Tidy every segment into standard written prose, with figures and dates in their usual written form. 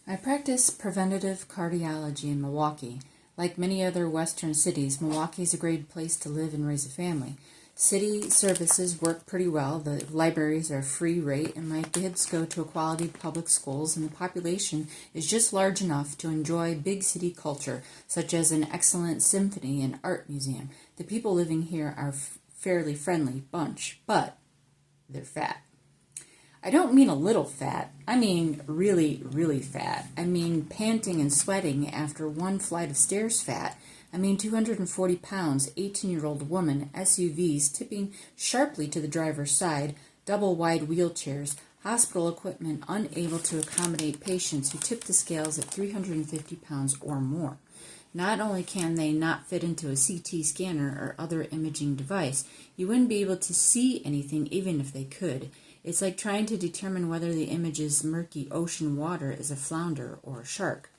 I practice preventative cardiology in Milwaukee. Like many other western cities, Milwaukee is a great place to live and raise a family. City services work pretty well. The libraries are free rate, and my kids go to a quality public schools, and the population is just large enough to enjoy big city culture, such as an excellent symphony and art museum. The people living here are fairly friendly bunch, but they're fat. I don't mean a little fat. I mean really, really fat. I mean panting and sweating after one flight of stairs fat. I mean 240 pounds, 18-year-old woman, SUVs tipping sharply to the driver's side, double-wide wheelchairs, hospital equipment unable to accommodate patients who tip the scales at 350 pounds or more. Not only can they not fit into a CT scanner or other imaging device, you wouldn't be able to see anything even if they could. It's like trying to determine whether the image's murky ocean water is a flounder or a shark.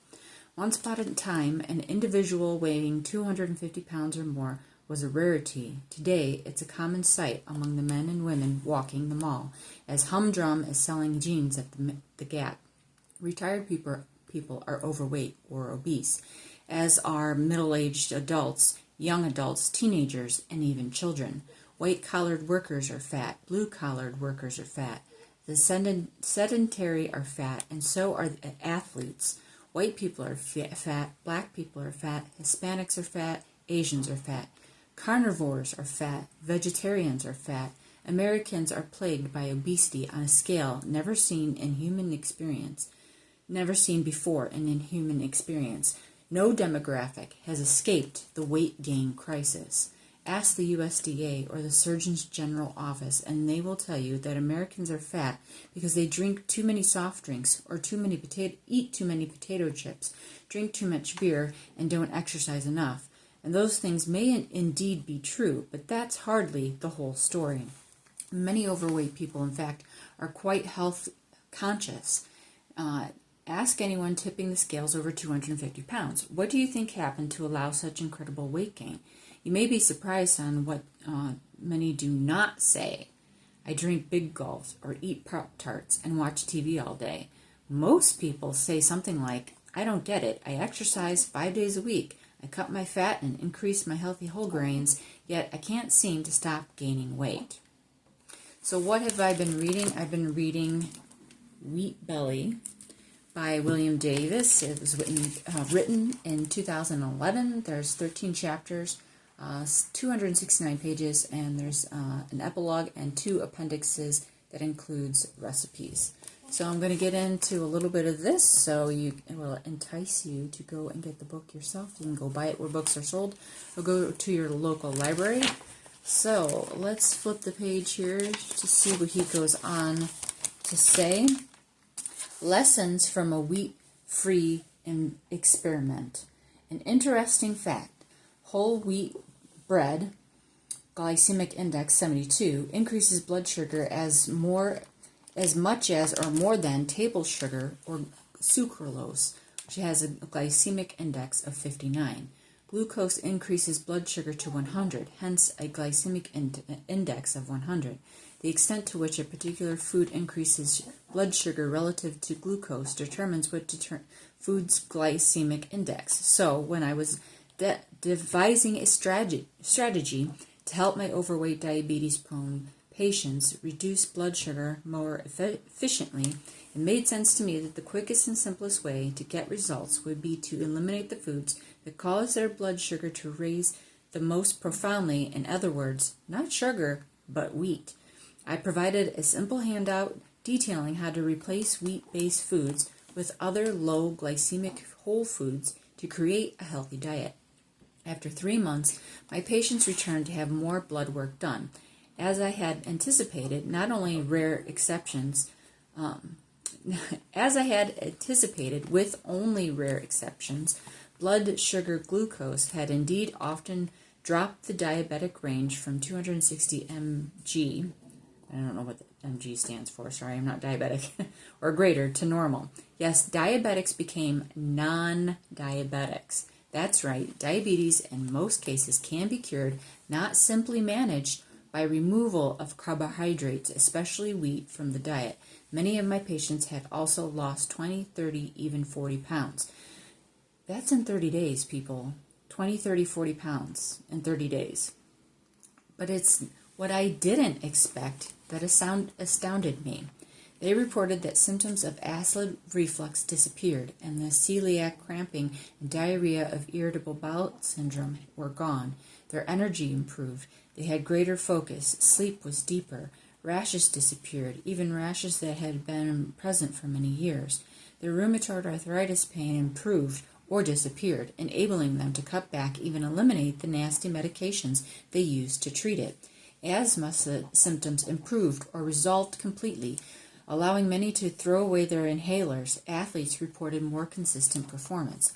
Once upon a time, an individual weighing 250 pounds or more was a rarity. Today, it's a common sight among the men and women walking the mall, as humdrum as selling jeans at the Gap. Retired people are overweight or obese, as are middle-aged adults, young adults, teenagers, and even children. White-collared workers are fat. Blue-collared workers are fat. The sedentary are fat, and so are the athletes. White people are fat. Black people are fat. Hispanics are fat. Asians are fat. Carnivores are fat. Vegetarians are fat. Americans are plagued by obesity on a scale never seen before in human experience. No demographic has escaped the weight gain crisis. Ask the USDA or the Surgeon General office, and they will tell you that Americans are fat because they drink too many soft drinks or eat too many potato chips, drink too much beer, and don't exercise enough. And those things may indeed be true, but that's hardly the whole story. Many overweight people, in fact, are quite health conscious. Ask anyone tipping the scales over 250 pounds. What do you think happened to allow such incredible weight gain? You may be surprised on what many do not say. I drink big gulps or eat Pop-Tarts and watch TV all day. Most people say something like, I don't get it. I exercise 5 days a week. I cut my fat and increase my healthy whole grains, yet I can't seem to stop gaining weight. So what have I been reading? I've been reading Wheat Belly by William Davis. It was written in 2011. There's 13 chapters. 269 pages, and there's an epilogue and 2 appendixes that includes recipes. So I'm going to get into a little bit of this, so it will entice you to go and get the book yourself. You can go buy it where books are sold, or go to your local library. So let's flip the page here to see what he goes on to say. Lessons from a wheat-free experiment. An interesting fact. Whole wheat bread, glycemic index 72, increases blood sugar as much as or more than table sugar or sucralose, which has a glycemic index of 59. Glucose increases blood sugar to 100, hence a glycemic index of 100. The extent to which a particular food increases blood sugar relative to glucose determines what food's glycemic index. So when I was devising a strategy to help my overweight diabetes-prone patients reduce blood sugar more efficiently, it made sense to me that the quickest and simplest way to get results would be to eliminate the foods that cause their blood sugar to raise the most profoundly, in other words, not sugar, but wheat. I provided a simple handout detailing how to replace wheat-based foods with other low glycemic whole foods to create a healthy diet. After 3 months, my patients returned to have more blood work done. As I had anticipated, with only rare exceptions, blood sugar glucose had indeed often dropped the diabetic range from 260 mg, I don't know what the mg stands for, sorry, I'm not diabetic, or greater to normal. Yes, diabetics became non-diabetics. That's right, diabetes in most cases can be cured, not simply managed, by removal of carbohydrates, especially wheat, from the diet. Many of my patients had also lost 20, 30, even 40 pounds. That's in 30 days, people. 20, 30, 40 pounds in 30 days. But it's what I didn't expect that astounded me. They reported that symptoms of acid reflux disappeared, and the celiac cramping and diarrhea of irritable bowel syndrome were gone. Their energy improved. They had greater focus. Sleep was deeper. Rashes disappeared, even rashes that had been present for many years. Their rheumatoid arthritis pain improved or disappeared, enabling them to cut back, even eliminate the nasty medications they used to treat it. Asthma symptoms improved or resolved completely, allowing many to throw away their inhalers. Athletes reported more consistent performance.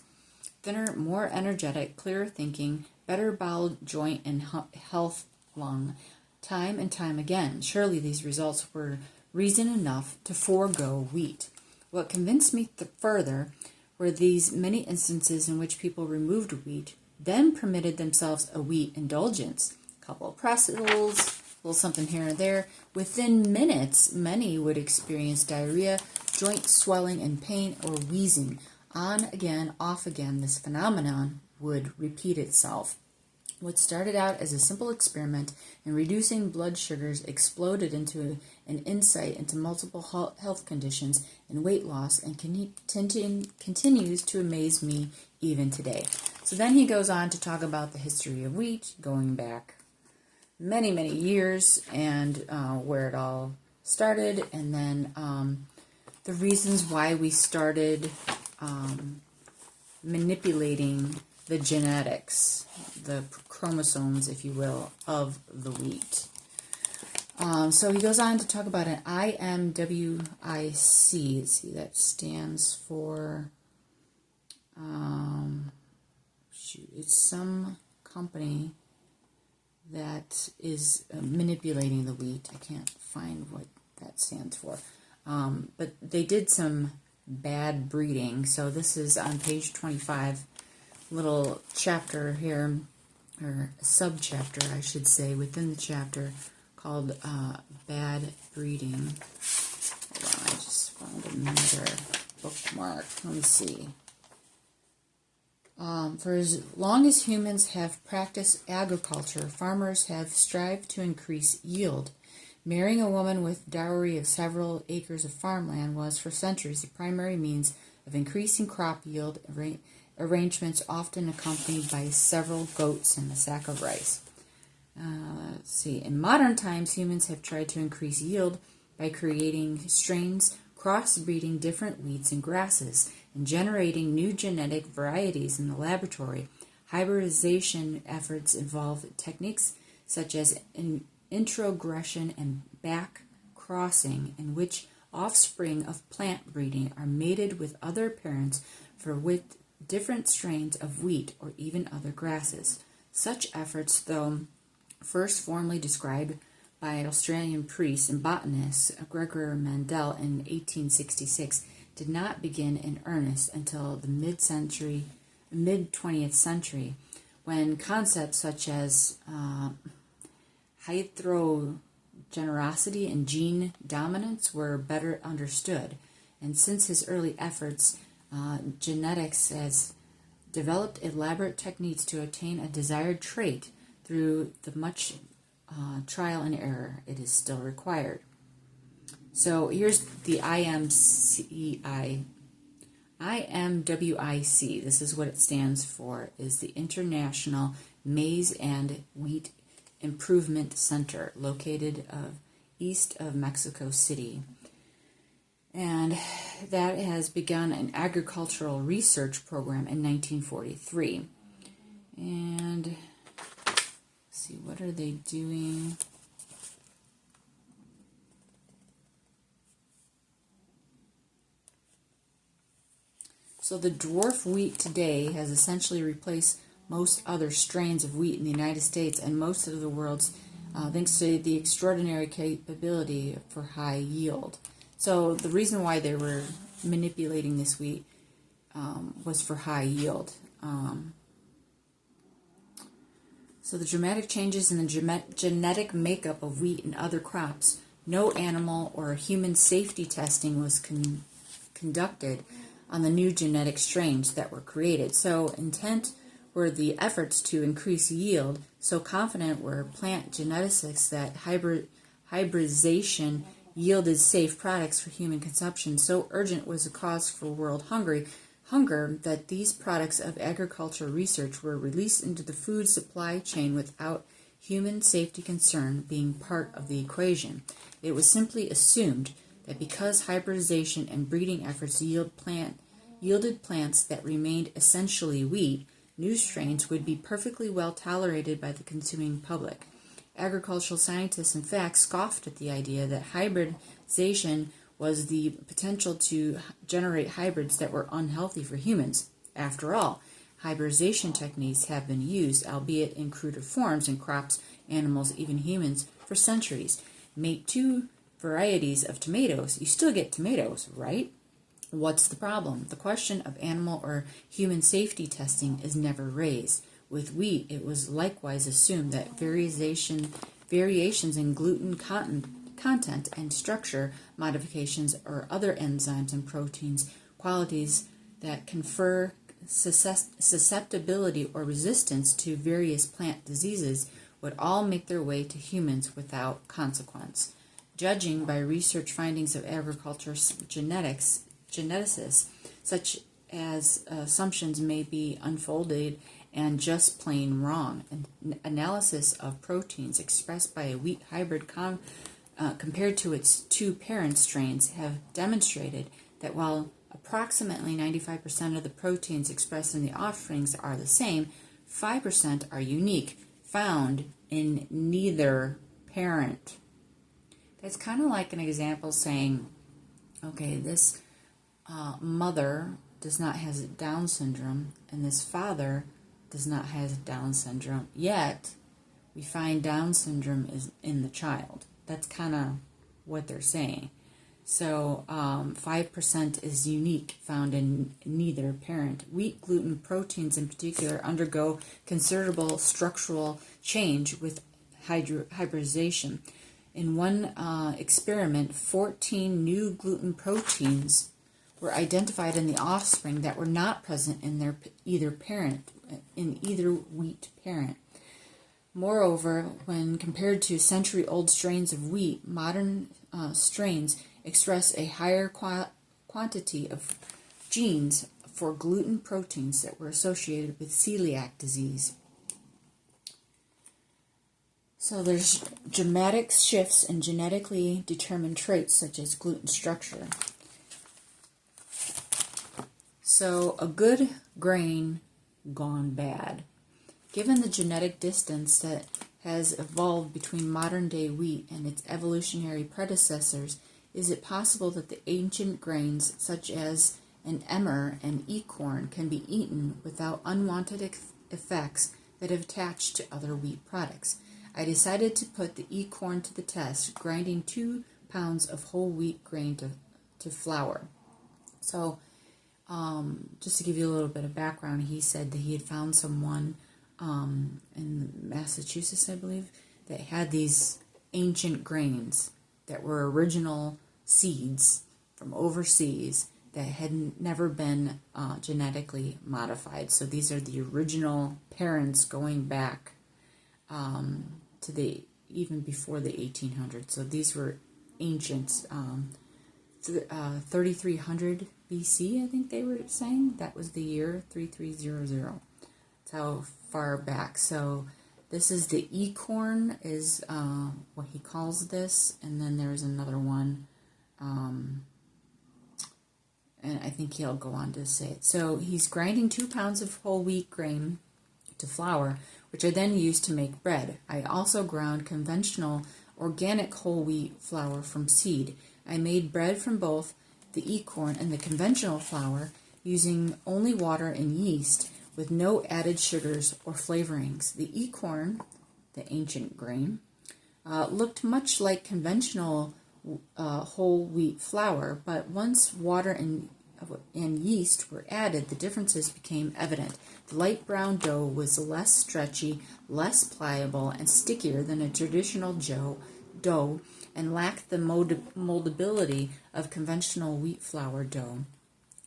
Thinner, more energetic, clearer thinking, better bowel, joint, and health lung, time and time again. Surely these results were reason enough to forego wheat. What convinced me further were these many instances in which people removed wheat, then permitted themselves a wheat indulgence. A couple of pretzels, a little something here and there. Within minutes, many would experience diarrhea, joint swelling and pain, or wheezing. On again, off again, this phenomenon would repeat itself. What started out as a simple experiment in reducing blood sugars exploded into an insight into multiple health conditions and weight loss, and continues to amaze me even today. So then he goes on to talk about the history of wheat, going back many, many years, and where it all started, and then the reasons why we started manipulating the genetics, the chromosomes, if you will, of the wheat. So he goes on to talk about an IMWIC. Let's see, that stands for, it's some company that is manipulating the wheat. I can't find what that stands for. But they did some bad breeding. So this is on page 25, little chapter here, or sub-chapter, I should say, within the chapter, called Bad Breeding. Hold on, I just found another bookmark. Let me see. For as long as humans have practiced agriculture, farmers have strived to increase yield. Marrying a woman with dowry of several acres of farmland was for centuries the primary means of increasing crop yield, arrangements often accompanied by several goats and a sack of rice. Let's see. In modern times, humans have tried to increase yield by creating strains, crossbreeding different wheats and grasses, and generating new genetic varieties in the laboratory. Hybridization efforts involve techniques such as introgression and back crossing, in which offspring of plant breeding are mated with other parents with different strains of wheat or even other grasses. Such efforts, though first formally described by Australian priest and botanist Gregor Mendel in 1866, did not begin in earnest until the mid-20th century, when concepts such as heterogeneity and gene dominance were better understood. And since his early efforts, genetics has developed elaborate techniques to attain a desired trait. Through the much trial and error, it is still required. So here's the IMWIC. This is what it stands for, is the International Maize and Wheat Improvement Center, located east of Mexico City. And that has begun an agricultural research program in 1943. And let's see, what are they doing? So the dwarf wheat today has essentially replaced most other strains of wheat in the United States and most of the world's, thanks to the extraordinary capability for high yield. So the reason why they were manipulating this wheat was for high yield. So the dramatic changes in the genetic makeup of wheat and other crops no animal or human safety testing was conducted on the new genetic strains that were created. So intent were the efforts to increase yield, so confident were plant geneticists that hybridization yielded safe products for human consumption, so urgent was the cause for world hunger that these products of agriculture research were released into the food supply chain without human safety concern being part of the equation. It was simply assumed that because hybridization and breeding efforts yielded plants that remained essentially wheat, new strains would be perfectly well tolerated by the consuming public. Agricultural scientists, in fact, scoffed at the idea that hybridization was the potential to generate hybrids that were unhealthy for humans. After all, hybridization techniques have been used, albeit in cruder forms, in crops, animals, even humans, for centuries. Make two varieties of tomatoes, you still get tomatoes, right? What's the problem? The question of animal or human safety testing is never raised. With wheat, it was likewise assumed that variations in gluten content and structure modifications or other enzymes and proteins qualities that confer susceptibility or resistance to various plant diseases would all make their way to humans without consequence. Judging by research findings of agriculture geneticists, such as assumptions may be unfolded and just plain wrong. An analysis of proteins expressed by a wheat hybrid compared to its two parent strains have demonstrated that while approximately 95% of the proteins expressed in the offsprings are the same, 5% are unique, found in neither parent. That's kind of like an example saying, okay, this mother does not have Down syndrome, and this father does not have Down syndrome, yet we find Down syndrome is in the child. That's kind of what they're saying. So 5% is unique, found in neither parent. Wheat gluten proteins in particular undergo considerable structural change with hybridization. In one experiment, 14 new gluten proteins were identified in the offspring that were not present in either wheat parent. Moreover, when compared to century-old strains of wheat, modern strains express a higher quantity of genes for gluten proteins that were associated with celiac disease. So there's dramatic shifts in genetically determined traits such as gluten structure. So a good grain gone bad. Given the genetic distance that has evolved between modern-day wheat and its evolutionary predecessors, is it possible that the ancient grains, such as an emmer and acorn, can be eaten without unwanted effects that have attached to other wheat products? I decided to put the acorn to the test, grinding 2 pounds of whole wheat grain to flour. So, just to give you a little bit of background, he said that he had found someone in Massachusetts, I believe, that had these ancient grains that were original seeds from overseas that had never been genetically modified. So these are the original parents going back to even before the 1800s. So these were ancient, 3300 BC, I think they were saying. That was the year 3300. That's how far back. So this is the acorn, is what he calls this, and then there's another one, and I think he'll go on to say it. So he's grinding 2 pounds of whole wheat grain to flour, which I then used to make bread. I also ground conventional organic whole wheat flour from seed. I made bread from both the acorn and the conventional flour using only water and yeast, with no added sugars or flavorings. The acorn, the ancient grain, looked much like conventional whole wheat flour, but once water and yeast were added, the differences became evident. The light brown dough was less stretchy, less pliable, and stickier than a traditional dough, and lacked the moldability of conventional wheat flour dough.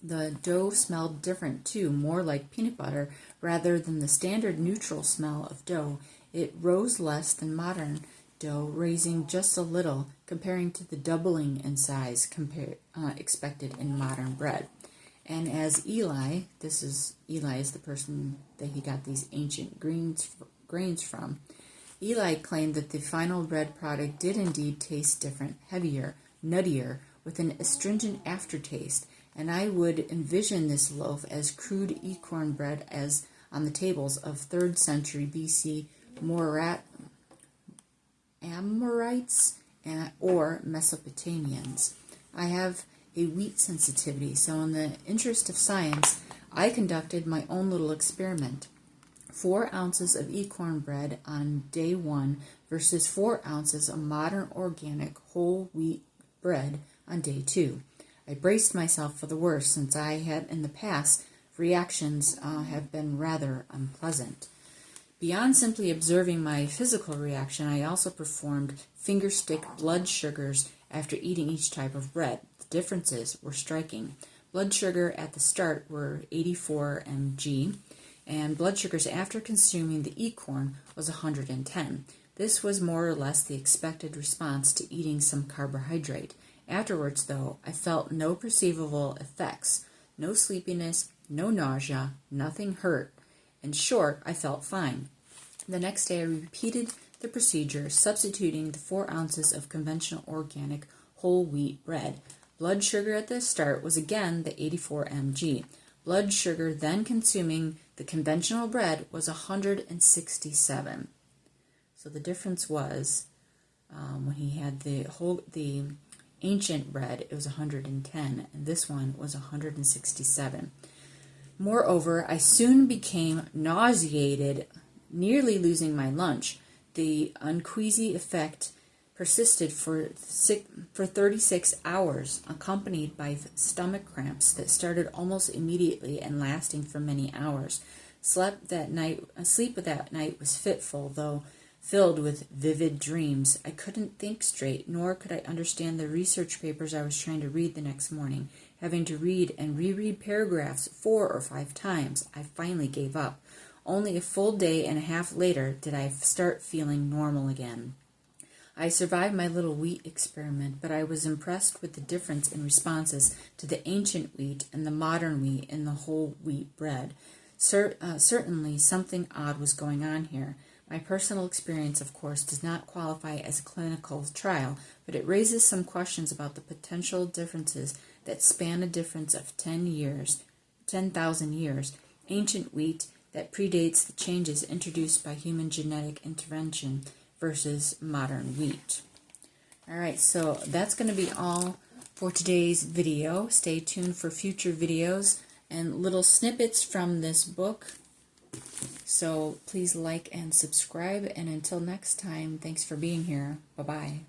The dough smelled different too, more like peanut butter rather than the standard neutral smell of dough. It rose less than modern dough, raising just a little, comparing to the doubling in size expected in modern bread. And as Eli is the person that he got these ancient grains from, Eli claimed that the final bread product did indeed taste different, heavier, nuttier, with an astringent aftertaste, and I would envision this loaf as crude acorn bread as on the tables of 3rd century BC Amorites or Mesopotamians. I have a wheat sensitivity, so in the interest of science, I conducted my own little experiment. 4 ounces of acorn bread on day 1 versus 4 ounces of modern organic whole wheat bread on day 2. I braced myself for the worst, since I had in the past reactions have been rather unpleasant. Beyond simply observing my physical reaction, I also performed fingerstick blood sugars after eating each type of bread. The differences were striking. Blood sugar at the start were 84 mg, and blood sugars after consuming the acorn was 110. This was more or less the expected response to eating some carbohydrate. Afterwards, though, I felt no perceivable effects, no sleepiness, no nausea, nothing hurt. In short, I felt fine. The next day I repeated the procedure, substituting the 4 ounces of conventional organic whole wheat bread. Blood sugar at the start was again the 84 mg. Blood sugar then consuming the conventional bread was 167. So the difference was when he had the ancient bread, it was 110, and this one was 167. Moreover, I soon became nauseated, nearly losing my lunch. The uneasy effect persisted for 36 hours, accompanied by stomach cramps that started almost immediately and lasting for many hours. Sleep that night was fitful, though filled with vivid dreams. I couldn't think straight, nor could I understand the research papers I was trying to read the next morning. Having to read and reread paragraphs 4 or 5 times, I finally gave up. Only a full day and a half later did I start feeling normal again. I survived my little wheat experiment, but I was impressed with the difference in responses to the ancient wheat and the modern wheat in the whole wheat bread. Certainly something odd was going on here. My personal experience, of course, does not qualify as a clinical trial, but it raises some questions about the potential differences that span a difference of 10,000 years. Ancient wheat that predates the changes introduced by human genetic intervention versus modern wheat. All right, so that's going to be all for today's video. Stay tuned for future videos and little snippets from this book. So please like and subscribe, and until next time, thanks for being here. Bye-bye.